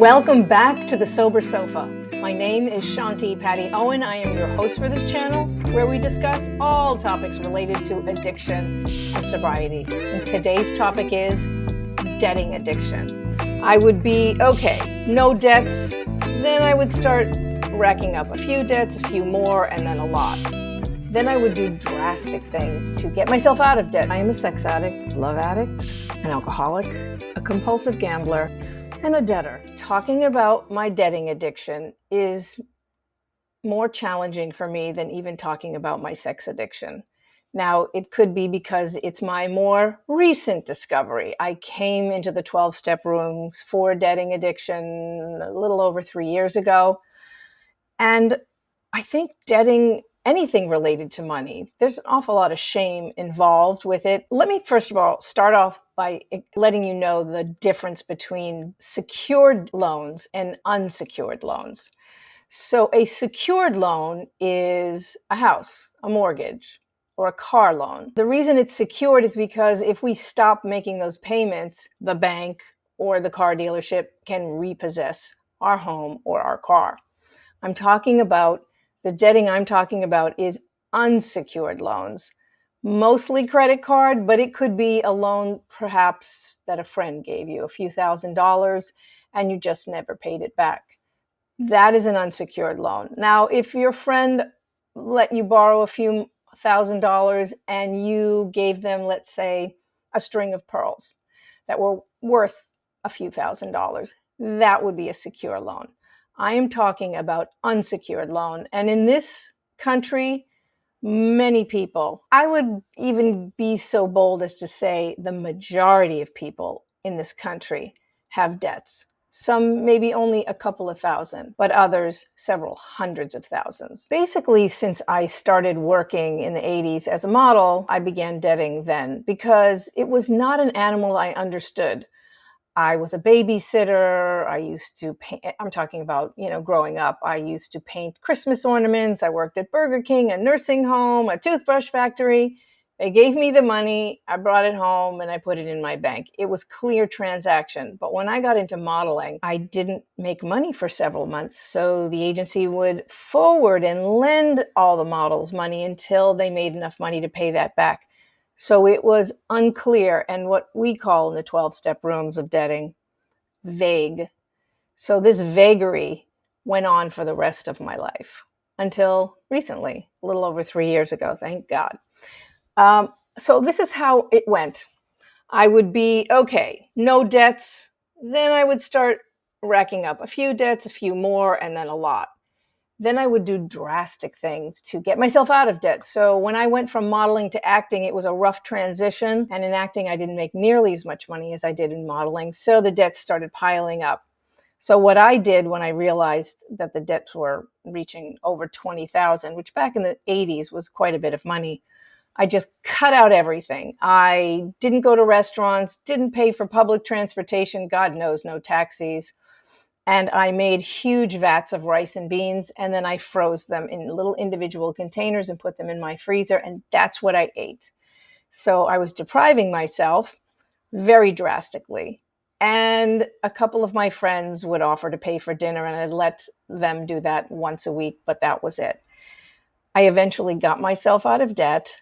Welcome back to the Sober Sofa. My name is Shanti Patty Owen. I am your host for this channel, where we discuss all topics related to addiction and sobriety. And today's topic is debting addiction. I would be, okay, no debts, then I would start racking up a few debts, a few more, and then a lot. Then I would do drastic things to get myself out of debt. I am a sex addict, love addict, an alcoholic, a compulsive gambler, and a debtor. Talking about my debting addiction is more challenging for me than even talking about my sex addiction. Now, it could be because it's my more recent discovery. I came into the 12-step rooms for debting addiction a little over 3 years ago. And I think debting anything related to money, there's an awful lot of shame involved with it. Let me first of all start off by letting you know the difference between secured loans and unsecured loans. So a secured loan is a house, a mortgage, or a car loan. The reason it's secured is because if we stop making those payments, the bank or the car dealership can repossess our home or our car. The debting I'm talking about is unsecured loans, mostly credit card, but it could be a loan perhaps that a friend gave you, a few $1,000s, and you just never paid it back. That is an unsecured loan. Now, if your friend let you borrow a few $1,000s and you gave them, let's say, a string of pearls that were worth a few $1,000s, that would be a secure loan. I am talking about unsecured loan. And in this country, many people, I would even be so bold as to say the majority of people in this country have debts. Some maybe only a couple of thousand, but others several hundreds of thousands. Basically, since I started working in the 80s as a model, I began debting then because it was not an animal I understood. I was a babysitter. I used to paint, I'm talking about, growing up. I used to paint Christmas ornaments. I worked at Burger King, a nursing home, a toothbrush factory. They gave me the money. I brought it home and I put it in my bank. It was clear transaction. But when I got into modeling, I didn't make money for several months. So the agency would forward and lend all the models money until they made enough money to pay that back. So it was unclear, and what we call in the 12-step rooms of debting, vague. So this vagary went on for the rest of my life until recently, a little over 3 years ago, thank God. So this is how it went. I would be, okay, no debts. Then I would start racking up a few debts, a few more, and then a lot. Then I would do drastic things to get myself out of debt. So when I went from modeling to acting, it was a rough transition. And in acting, I didn't make nearly as much money as I did in modeling. So the debts started piling up. So what I did when I realized that the debts were reaching over $20,000, which back in the 80s was quite a bit of money, I just cut out everything. I didn't go to restaurants, didn't pay for public transportation, God knows, no taxis. And I made huge vats of rice and beans, and then I froze them in little individual containers and put them in my freezer, and that's what I ate. So I was depriving myself very drastically. And a couple of my friends would offer to pay for dinner, and I'd let them do that once a week, but that was it. I eventually got myself out of debt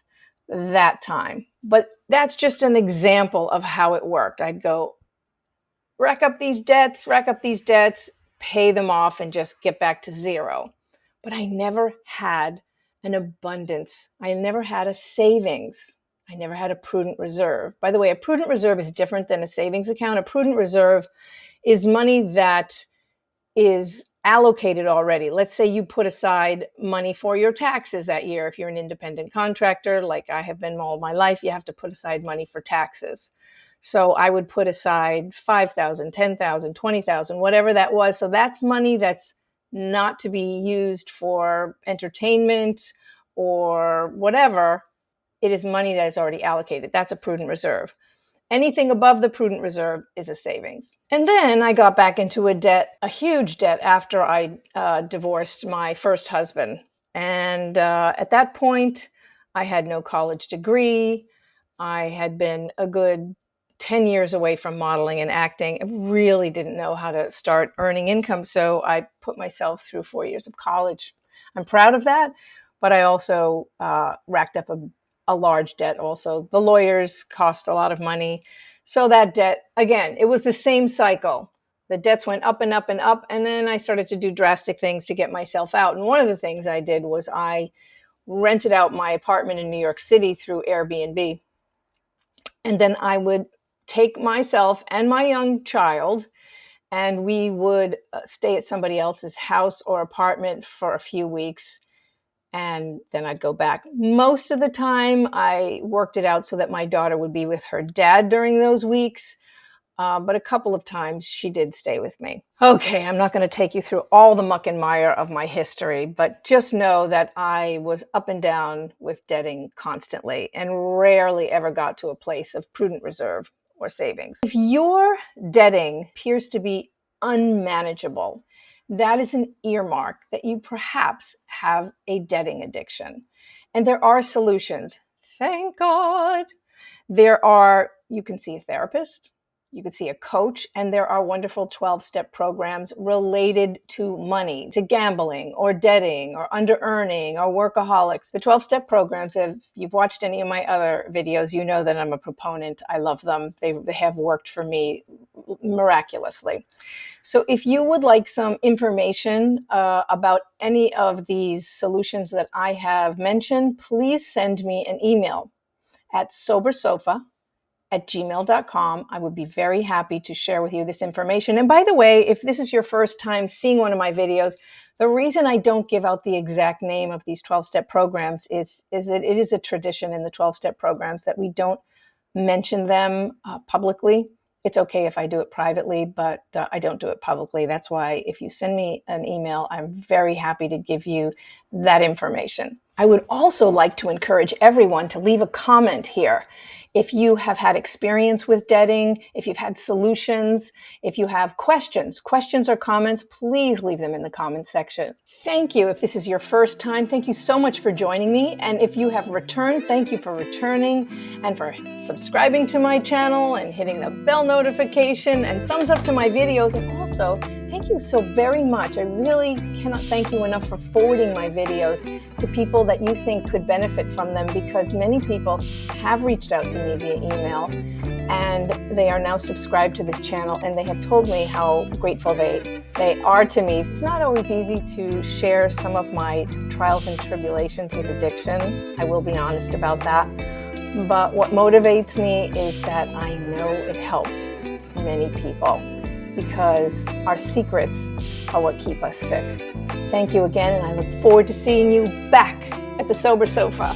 that time. But that's just an example of how it worked. I'd go, rack up these debts, pay them off, and just get back to zero. But I never had an abundance. I never had a savings. I never had a prudent reserve. By the way, a prudent reserve is different than a savings account. A prudent reserve is money that is allocated already. Let's say you put aside money for your taxes that year. If you're an independent contractor, like I have been all my life, you have to put aside money for taxes. So I would put aside $5,000, $10,000, $20,000, whatever that was. So that's money that's not to be used for entertainment or whatever. It is money that is already allocated. That's a prudent reserve. Anything above the prudent reserve is a savings. And then I got back into a huge debt after I divorced my first husband. And at that point, I had no college degree. I had been a good 10 years away from modeling and acting. I really didn't know how to start earning income, so I put myself through 4 years of college. I'm proud of that, but I also racked up a large debt also. The lawyers cost a lot of money. So that debt, again, it was the same cycle. The debts went up and up and up, and then I started to do drastic things to get myself out. And one of the things I did was I rented out my apartment in New York City through Airbnb. And then I would take myself and my young child, and we would stay at somebody else's house or apartment for a few weeks. And then I'd go back. Most of the time, I worked it out so that my daughter would be with her dad during those weeks. But a couple of times she did stay with me. Okay, I'm not going to take you through all the muck and mire of my history, but just know that I was up and down with debting constantly and rarely ever got to a place of prudent reserve or savings. If your debting appears to be unmanageable, that is an earmark that you perhaps have a debting addiction. And there are solutions. Thank God. You can see a therapist, you can see a coach, and there are wonderful 12-step programs related to money, to gambling or debting or under-earning or workaholics. The 12-step programs, if you've watched any of my other videos, you know that I'm a proponent. I love them. They have worked for me miraculously. So if you would like some information about any of these solutions that I have mentioned, please send me an email at sobersofa@gmail.com. I would be very happy to share with you this information. And by the way, if this is your first time seeing one of my videos, the reason I don't give out the exact name of these 12-step programs is that it is a tradition in the 12-step programs that we don't mention them publicly. It's okay if I do it privately, but I don't do it publicly. That's why if you send me an email, I'm very happy to give you that information. I would also like to encourage everyone to leave a comment here. If you have had experience with debting, if you've had solutions, if you have questions or comments, please leave them in the comments section. Thank you. If this is your first time, thank you so much for joining me. And if you have returned, thank you for returning and for subscribing to my channel and hitting the bell notification and thumbs up to my videos. And also, thank you so very much. I really cannot thank you enough for forwarding my videos to people that you think could benefit from them, because many people have reached out to me via email and they are now subscribed to this channel, and they have told me how grateful they are to me. It's not always easy to share some of my trials and tribulations with addiction. I will be honest about that. But what motivates me is that I know it helps many people, because our secrets are what keep us sick. Thank you again, and I look forward to seeing you back at the Sober Sofa.